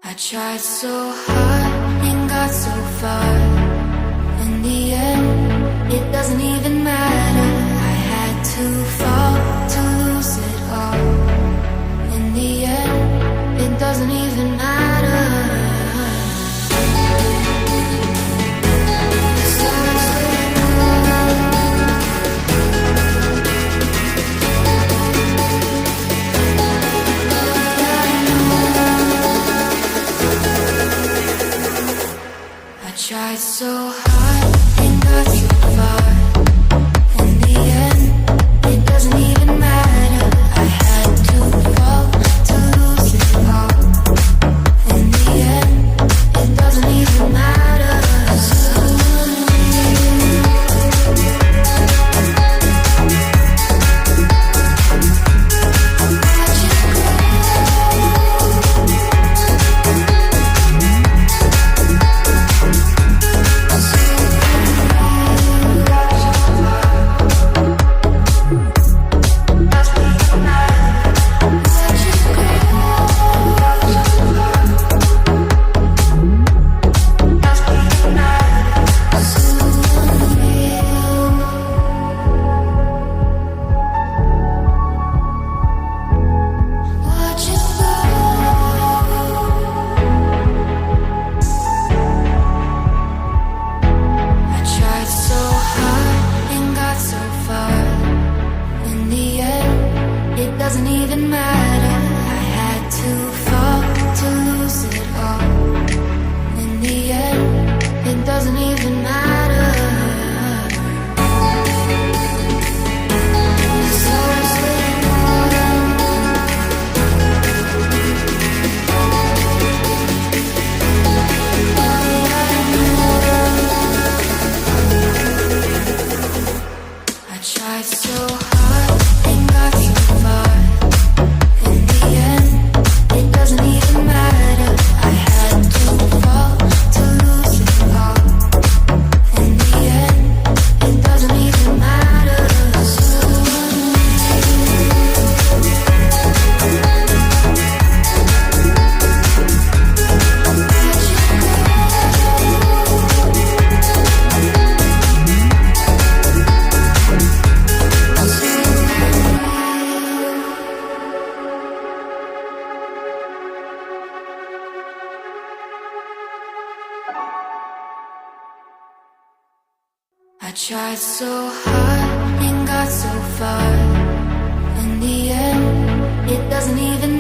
I tried so hard and got so far. In the end, it doesn't even matter. I had to fall to lose it all. In the end, it doesn't even matter. Tried so hard and got so far. In the end, it doesn't even matter. I had to fall to lose it all. In the end, it doesn't even matter. Doesn't even matter. I had to fall to lose it all. In the end, it doesn't even matter. I tried so hard and got so far. In the end, it doesn't even matter. I had to fall to lose it all. In the end, it doesn't even matter. I tried so hard and got so far. In the end, it doesn't even